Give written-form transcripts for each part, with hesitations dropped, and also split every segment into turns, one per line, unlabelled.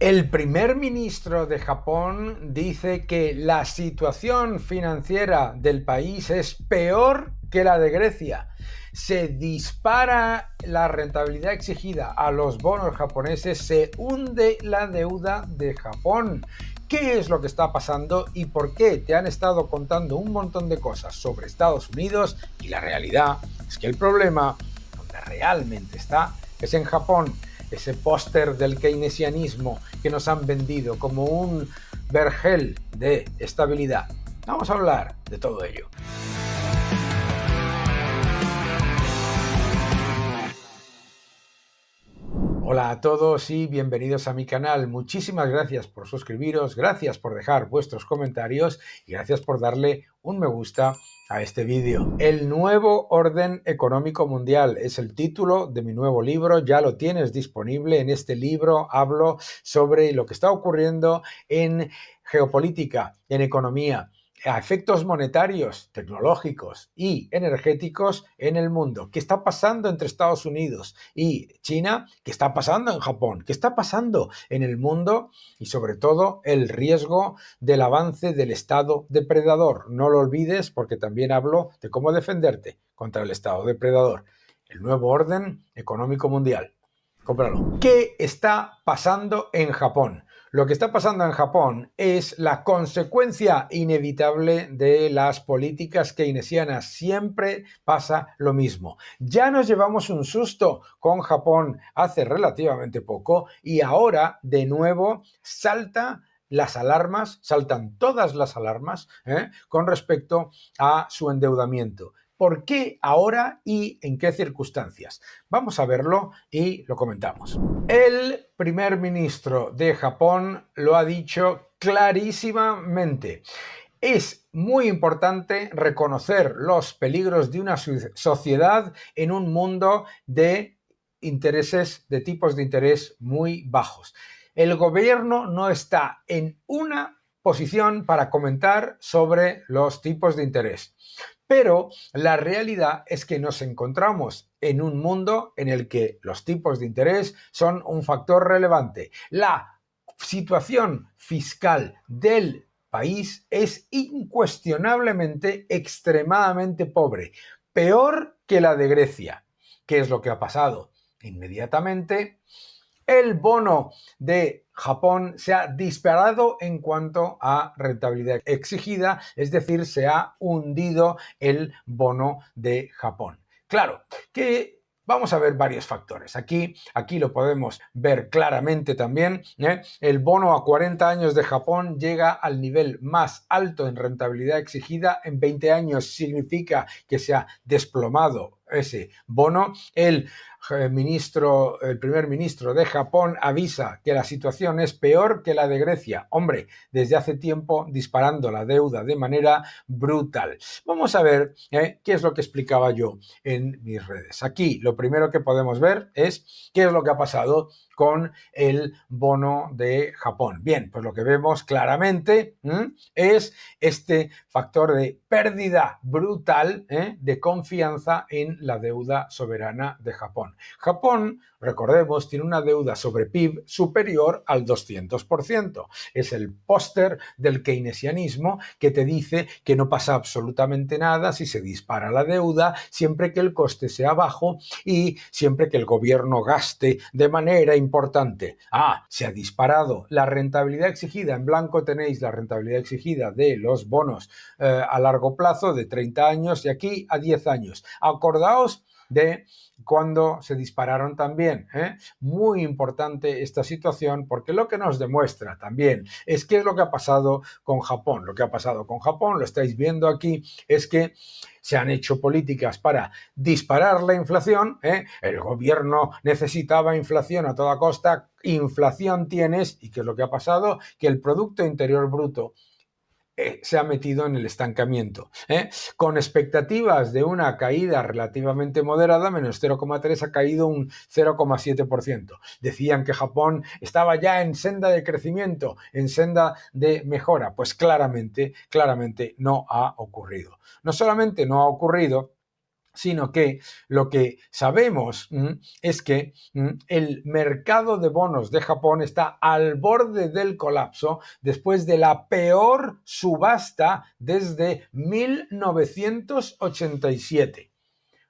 El primer ministro de Japón dice que la situación financiera del país es peor que la de Grecia. Se dispara la rentabilidad exigida a los bonos japoneses, se hunde la deuda de Japón. ¿Qué es lo que está pasando y por qué? Te han estado contando un montón de cosas sobre Estados Unidos y la realidad es que el problema, donde realmente está, es en Japón. Ese póster del keynesianismo que nos han vendido como un vergel de estabilidad. Vamos a hablar de todo ello. Hola a todos y bienvenidos a mi canal. Muchísimas gracias por suscribiros, gracias por dejar vuestros comentarios y gracias por darle un me gusta a este vídeo. El nuevo orden económico mundial es el título de mi nuevo libro, ya lo tienes disponible. En este libro hablo sobre lo que está ocurriendo en geopolítica, en economía, a efectos monetarios, tecnológicos y energéticos en el mundo. ¿Qué está pasando entre Estados Unidos y China? ¿Qué está pasando en Japón? ¿Qué está pasando en el mundo? Y sobre todo el riesgo del avance del Estado depredador. No lo olvides porque también hablo de cómo defenderte contra el Estado depredador. El nuevo orden económico mundial. Cómpralo. ¿Qué está pasando en Japón? Lo que está pasando en Japón es la consecuencia inevitable de las políticas keynesianas. Siempre pasa lo mismo. Ya nos llevamos un susto con Japón hace relativamente poco y ahora de nuevo saltan todas las alarmas con respecto a su endeudamiento. ¿Por qué ahora y en qué circunstancias? Vamos a verlo y lo comentamos. El primer ministro de Japón lo ha dicho clarísimamente. Es muy importante reconocer los peligros de una sociedad en un mundo de intereses, de tipos de interés muy bajos. El gobierno no está en una posición para comentar sobre los tipos de interés. Pero la realidad es que nos encontramos en un mundo en el que los tipos de interés son un factor relevante. La situación fiscal del país es incuestionablemente extremadamente pobre, peor que la de Grecia. ¿Qué es lo que ha pasado? Inmediatamente el bono de Japón se ha disparado en cuanto a rentabilidad exigida, es decir, se ha hundido el bono de Japón. Claro, que vamos a ver varios factores. Aquí lo podemos ver claramente también. El bono a 40 años de Japón llega al nivel más alto en rentabilidad exigida. En 20 años significa que se ha desplomado ese bono. El primer ministro de Japón avisa que la situación es peor que la de Grecia. Hombre, desde hace tiempo disparando la deuda de manera brutal. Vamos a ver qué es lo que explicaba yo en mis redes. Aquí lo primero que podemos ver es qué es lo que ha pasado con el bono de Japón. Bien, pues lo que vemos claramente es este factor de pérdida brutal de confianza en la deuda soberana de Japón. Japón, recordemos, tiene una deuda sobre PIB superior al 200%. Es el póster del keynesianismo que te dice que no pasa absolutamente nada si se dispara la deuda, siempre que el coste sea bajo y siempre que el gobierno gaste de manera importante. Se ha disparado la rentabilidad exigida. En blanco tenéis la rentabilidad exigida de los bonos a largo plazo de 30 años y aquí a 10 años. Acordaos de cuando se dispararon también. Muy importante esta situación porque lo que nos demuestra también es qué es lo que ha pasado con Japón. Lo que ha pasado con Japón, lo estáis viendo aquí, es que se han hecho políticas para disparar la inflación. El gobierno necesitaba inflación a toda costa. Inflación tienes, ¿y qué es lo que ha pasado? Que el Producto Interior Bruto se ha metido en el estancamiento, con expectativas de una caída relativamente moderada, menos 0,3 ha caído un 0,7%. Decían que Japón estaba ya en senda de crecimiento, en senda de mejora. Pues claramente no ha ocurrido. No solamente no ha ocurrido, sino que lo que sabemos es que el mercado de bonos de Japón está al borde del colapso después de la peor subasta desde 1987.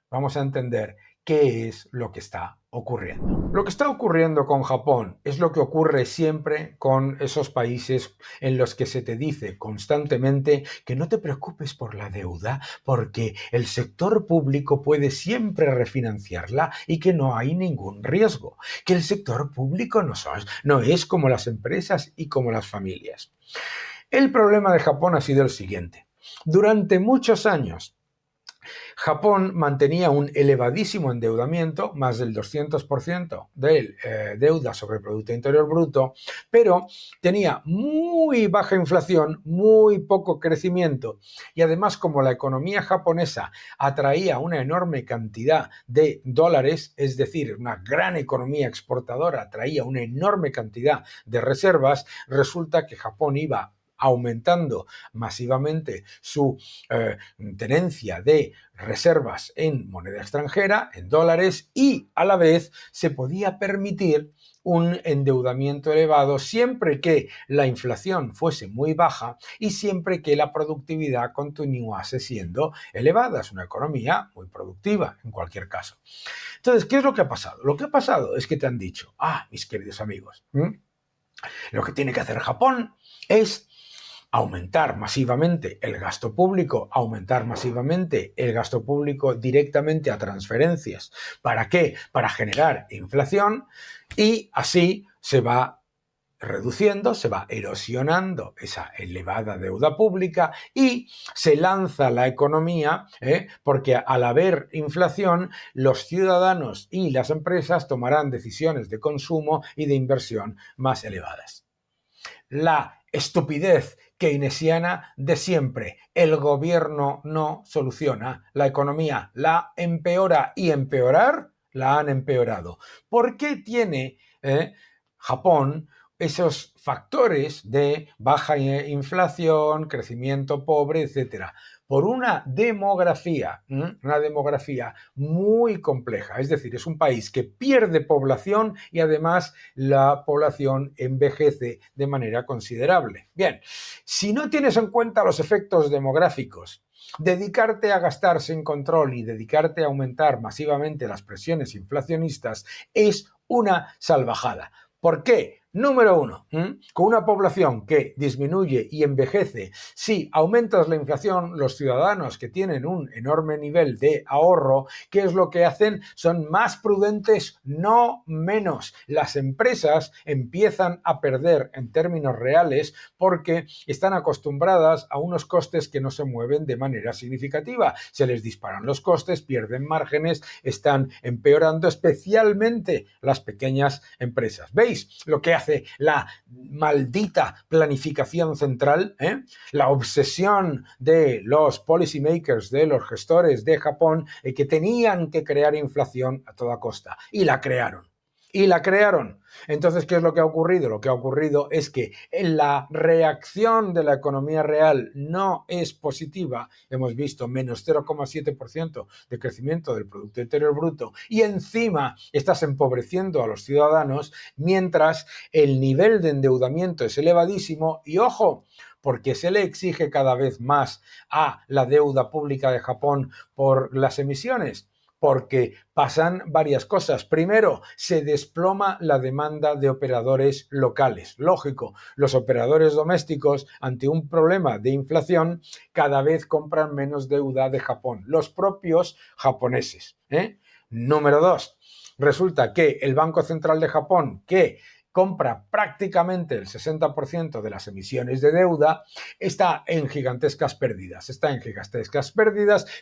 Vamos a entender qué es lo que está ocurriendo. Lo que está ocurriendo con Japón es lo que ocurre siempre con esos países en los que se te dice constantemente que no te preocupes por la deuda porque el sector público puede siempre refinanciarla y que no hay ningún riesgo, que el sector público no es como las empresas y como las familias. El problema de Japón ha sido el siguiente. Durante muchos años, Japón mantenía un elevadísimo endeudamiento, más del 200% de deuda sobre el Producto Interior Bruto, pero tenía muy baja inflación, muy poco crecimiento y además como la economía japonesa atraía una enorme cantidad de dólares, es decir, una gran economía exportadora atraía una enorme cantidad de reservas, resulta que Japón iba aumentando masivamente su tenencia de reservas en moneda extranjera, en dólares, y a la vez se podía permitir un endeudamiento elevado siempre que la inflación fuese muy baja y siempre que la productividad continuase siendo elevada. Es una economía muy productiva en cualquier caso. Entonces, ¿qué es lo que ha pasado? Lo que ha pasado es que te han dicho, mis queridos amigos, lo que tiene que hacer Japón es aumentar masivamente el gasto público, directamente a transferencias. ¿Para qué? Para generar inflación y así se va reduciendo, se va erosionando esa elevada deuda pública y se lanza la economía, porque al haber inflación, los ciudadanos y las empresas tomarán decisiones de consumo y de inversión más elevadas. La estupidez keynesiana de siempre. El gobierno no soluciona. La economía la empeora y empeorar la han empeorado. ¿Por qué tiene Japón esos factores de baja inflación, crecimiento pobre, etcétera? Por una demografía muy compleja. Es decir, es un país que pierde población y además la población envejece de manera considerable. Bien, si no tienes en cuenta los efectos demográficos, dedicarte a gastar sin control y dedicarte a aumentar masivamente las presiones inflacionistas es una salvajada. ¿Por qué? Número uno, con una población que disminuye y envejece, si aumentas la inflación, los ciudadanos que tienen un enorme nivel de ahorro, ¿qué es lo que hacen? Son más prudentes, no menos. Las empresas empiezan a perder en términos reales porque están acostumbradas a unos costes que no se mueven de manera significativa. Se les disparan los costes, pierden márgenes, están empeorando especialmente las pequeñas empresas. ¿Veis lo que hace la maldita planificación central? La obsesión de los policymakers, de los gestores de Japón, que tenían que crear inflación a toda costa. Y la crearon. Entonces, ¿qué es lo que ha ocurrido? Lo que ha ocurrido es que la reacción de la economía real no es positiva. Hemos visto menos 0,7% de crecimiento del Producto Interior Bruto y encima estás empobreciendo a los ciudadanos mientras el nivel de endeudamiento es elevadísimo y, ojo, porque se le exige cada vez más a la deuda pública de Japón por las emisiones. Porque pasan varias cosas. Primero, se desploma la demanda de operadores locales. Lógico, los operadores domésticos, ante un problema de inflación, cada vez compran menos deuda de Japón. Los propios japoneses. Número dos, resulta que el Banco Central de Japón, que compra prácticamente el 60% de las emisiones de deuda, está en gigantescas pérdidas.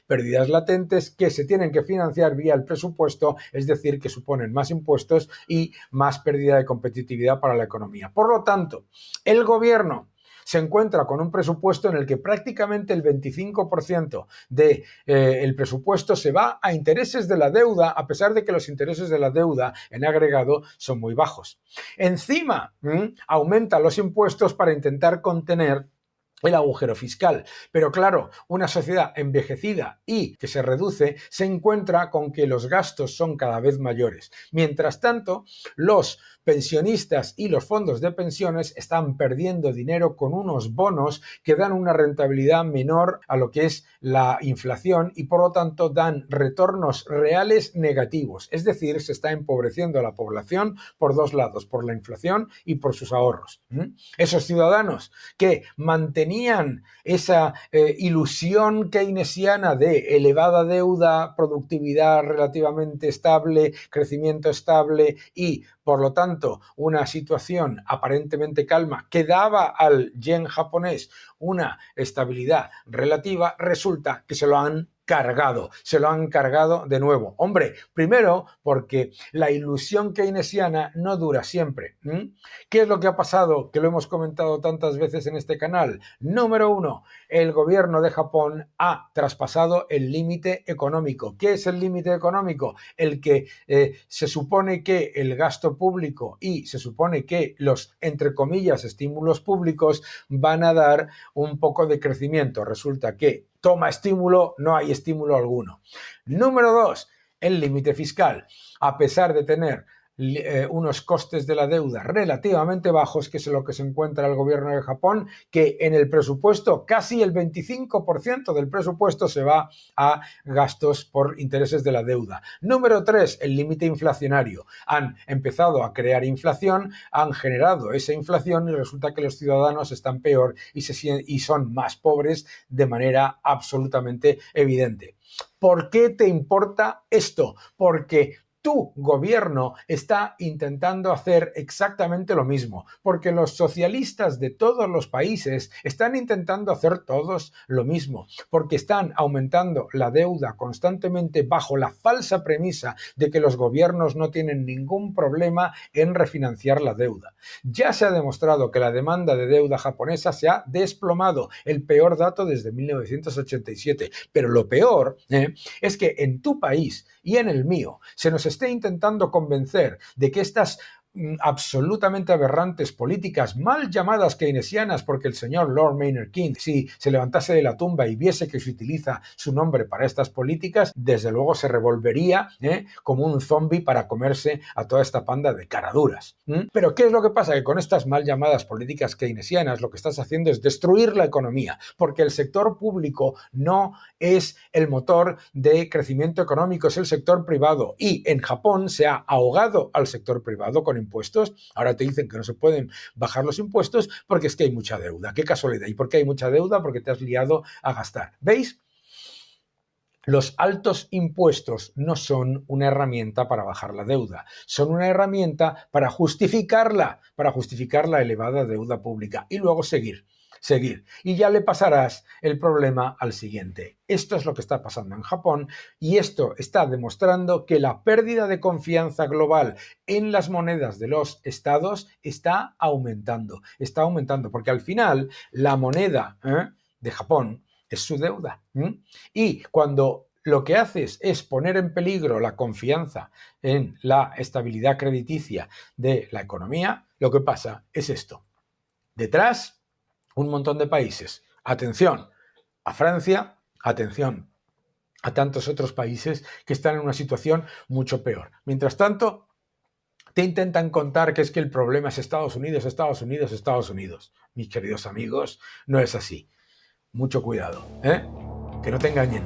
Pérdidas latentes que se tienen que financiar vía el presupuesto, es decir, que suponen más impuestos y más pérdida de competitividad para la economía. Por lo tanto, el gobierno se encuentra con un presupuesto en el que prácticamente el 25% del presupuesto se va a intereses de la deuda, a pesar de que los intereses de la deuda en agregado son muy bajos. Encima, aumenta los impuestos para intentar contener el agujero fiscal. Pero claro, una sociedad envejecida y que se reduce se encuentra con que los gastos son cada vez mayores. Mientras tanto, los pensionistas y los fondos de pensiones están perdiendo dinero con unos bonos que dan una rentabilidad menor a lo que es la inflación y por lo tanto dan retornos reales negativos. Es decir, se está empobreciendo a la población por dos lados, por la inflación y por sus ahorros. Esos ciudadanos que mantenían esa ilusión keynesiana de elevada deuda, productividad relativamente estable, crecimiento estable y, por lo tanto, una situación aparentemente calma que daba al yen japonés una estabilidad relativa, resulta que se lo han cargado de nuevo. Hombre, primero porque la ilusión keynesiana no dura siempre. ¿Qué es lo que ha pasado? Que lo hemos comentado tantas veces en este canal. Número uno, el gobierno de Japón ha traspasado el límite económico. ¿Qué es el límite económico? El que se supone que el gasto público y se supone que los, entre comillas, estímulos públicos van a dar un poco de crecimiento. Resulta que toma estímulo, no hay estímulo alguno. Número dos, el límite fiscal. A pesar de tener unos costes de la deuda relativamente bajos, que es lo que se encuentra el gobierno de Japón, que en el presupuesto casi el 25% del presupuesto se va a gastos por intereses de la deuda. Número 3, el límite inflacionario. Han empezado a crear inflación, han generado esa inflación y resulta que los ciudadanos están peor y son más pobres de manera absolutamente evidente. ¿Por qué te importa esto? Porque tu gobierno está intentando hacer exactamente lo mismo, porque los socialistas de todos los países están intentando hacer todos lo mismo, porque están aumentando la deuda constantemente bajo la falsa premisa de que los gobiernos no tienen ningún problema en refinanciar la deuda. Ya se ha demostrado que la demanda de deuda japonesa se ha desplomado, el peor dato desde 1987, pero lo peor es que en tu país y en el mío se nos esté intentando convencer de que estas absolutamente aberrantes políticas mal llamadas keynesianas, porque el señor Lord Maynard Keynes, si se levantase de la tumba y viese que se utiliza su nombre para estas políticas, desde luego se revolvería como un zombi para comerse a toda esta panda de caraduras. Pero ¿qué es lo que pasa? Que con estas mal llamadas políticas keynesianas lo que estás haciendo es destruir la economía, porque el sector público no es el motor de crecimiento económico, es el sector privado, y en Japón se ha ahogado al sector privado con impuestos. Ahora te dicen que no se pueden bajar los impuestos porque es que hay mucha deuda. Qué casualidad. ¿Y por qué hay mucha deuda? Porque te has liado a gastar. ¿Veis? Los altos impuestos no son una herramienta para bajar la deuda, son una herramienta para justificar la elevada deuda pública y luego seguir. Y ya le pasarás el problema al siguiente. Esto es lo que está pasando en Japón y esto está demostrando que la pérdida de confianza global en las monedas de los estados está aumentando porque al final la moneda de Japón es su deuda. Y cuando lo que haces es poner en peligro la confianza en la estabilidad crediticia de la economía, lo que pasa es esto. Detrás, un montón de países. Atención a Francia, atención a tantos otros países que están en una situación mucho peor. Mientras tanto, te intentan contar que es que el problema es Estados Unidos. Mis queridos amigos, no es así. Mucho cuidado, que no te engañen.